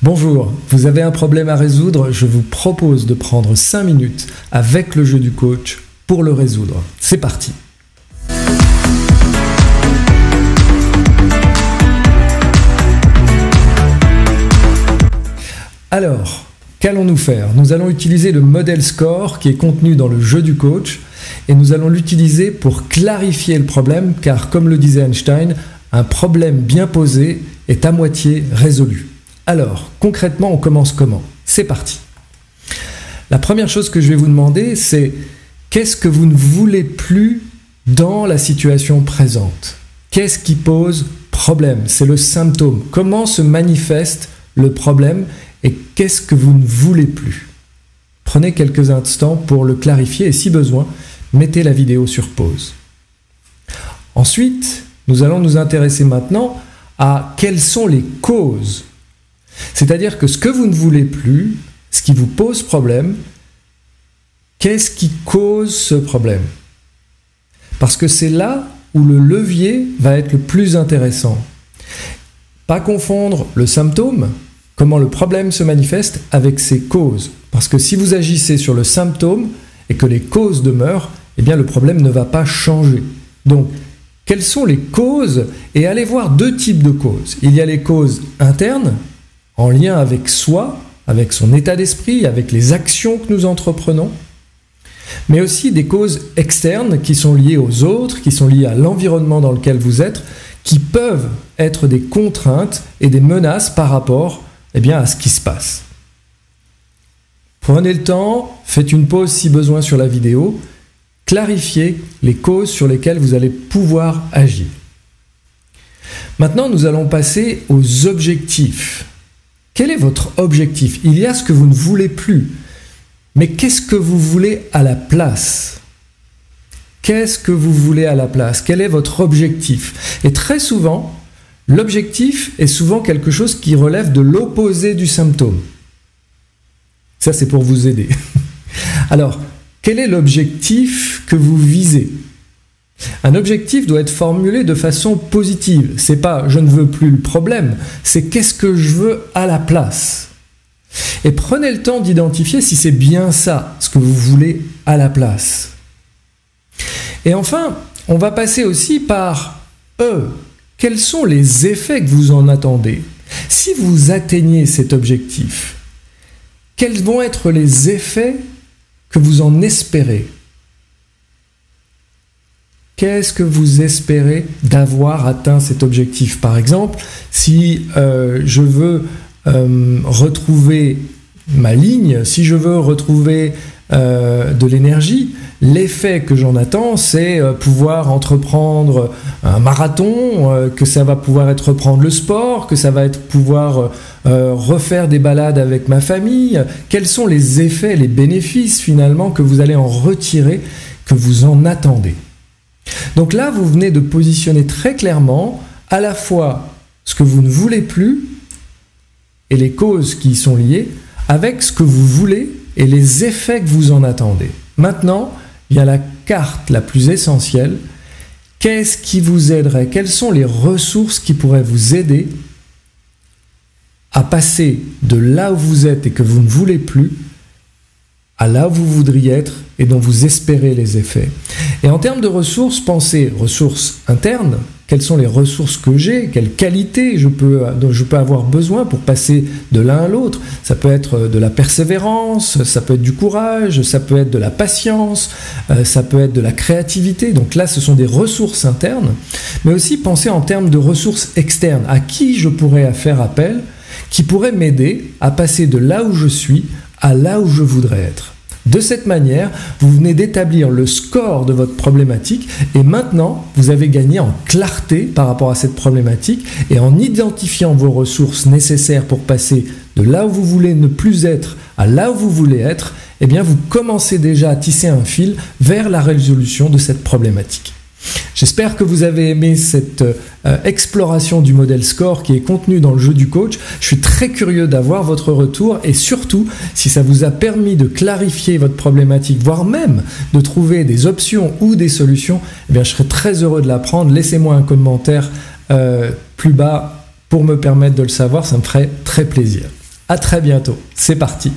Bonjour, vous avez un problème à résoudre, je vous propose de prendre 5 minutes avec le jeu du coach pour le résoudre. C'est parti. Alors, qu'allons-nous faire? Nous allons utiliser le modèle SCORE qui est contenu dans le jeu du coach et nous allons l'utiliser pour clarifier le problème car, comme le disait Einstein, un problème bien posé est à moitié résolu. Alors, concrètement, on commence comment? C'est parti. La première chose que je vais vous demander, c'est qu'est-ce que vous ne voulez plus dans la situation présente? Qu'est-ce qui pose problème? C'est le symptôme. Comment se manifeste le problème et qu'est-ce que vous ne voulez plus? Prenez quelques instants pour le clarifier et si besoin, mettez la vidéo sur pause. Ensuite, nous allons nous intéresser maintenant à quelles sont les causes. C'est-à-dire que ce que vous ne voulez plus, ce qui vous pose problème, qu'est-ce qui cause ce problème? Parce que c'est là où le levier va être le plus intéressant. Pas confondre le symptôme, comment le problème se manifeste, avec ses causes. Parce que si vous agissez sur le symptôme et que les causes demeurent, eh bien le problème ne va pas changer. Donc, quelles sont les causes? Et allez voir deux types de causes. Il y a les causes internes, en lien avec soi, avec son état d'esprit, avec les actions que nous entreprenons, mais aussi des causes externes qui sont liées aux autres, qui sont liées à l'environnement dans lequel vous êtes, qui peuvent être des contraintes et des menaces par rapport à ce qui se passe. Prenez le temps, faites une pause si besoin sur la vidéo, clarifiez les causes sur lesquelles vous allez pouvoir agir. Maintenant, nous allons passer aux objectifs. Quel est votre objectif? Il y a ce que vous ne voulez plus, mais qu'est-ce que vous voulez à la place? Qu'est-ce que vous voulez à la place? Quel est votre objectif? Et très souvent, l'objectif est souvent quelque chose qui relève de l'opposé du symptôme. Ça, c'est pour vous aider. Alors, quel est l'objectif que vous visez? Un objectif doit être formulé de façon positive. C'est pas « je ne veux plus le problème », c'est « qu'est-ce que je veux à la place ?» Et prenez le temps d'identifier si c'est bien ça, ce que vous voulez à la place. Et enfin, on va passer aussi par « quels sont les effets que vous en attendez ?» Si vous atteignez cet objectif, quels vont être les effets que vous en espérez? Qu'est-ce que vous espérez d'avoir atteint cet objectif? Par exemple, si je veux retrouver ma ligne, si je veux retrouver de l'énergie, l'effet que j'en attends, c'est pouvoir entreprendre un marathon, que ça va pouvoir être reprendre le sport, que ça va être pouvoir refaire des balades avec ma famille. Quels sont les effets, les bénéfices finalement que vous allez en retirer, que vous en attendez? Donc là, vous venez de positionner très clairement à la fois ce que vous ne voulez plus et les causes qui y sont liées avec ce que vous voulez et les effets que vous en attendez. Maintenant, il y a la carte la plus essentielle. Qu'est-ce qui vous aiderait? Quelles sont les ressources qui pourraient vous aider à passer de là où vous êtes et que vous ne voulez plus à là où vous voudriez être et dont vous espérez les effets. Et en termes de ressources, pensez ressources internes. Quelles sont les ressources que j'ai? Quelles qualités dont je peux avoir besoin pour passer de l'un à l'autre? Ça peut être de la persévérance, ça peut être du courage, ça peut être de la patience, ça peut être de la créativité. Donc là, ce sont des ressources internes. Mais aussi pensez en termes de ressources externes. À qui je pourrais faire appel, qui pourrait m'aider à passer de là où je suis à là où je voudrais être. De cette manière, vous venez d'établir le score de votre problématique et maintenant, vous avez gagné en clarté par rapport à cette problématique et en identifiant vos ressources nécessaires pour passer de là où vous voulez ne plus être à là où vous voulez être, eh bien vous commencez déjà à tisser un fil vers la résolution de cette problématique. J'espère que vous avez aimé cette exploration du modèle SCORE qui est contenu dans le jeu du coach. Je suis très curieux d'avoir votre retour et surtout, si ça vous a permis de clarifier votre problématique, voire même de trouver des options ou des solutions, eh bien, je serais très heureux de l'apprendre. Laissez-moi un commentaire plus bas pour me permettre de le savoir, ça me ferait très plaisir. À très bientôt. C'est parti.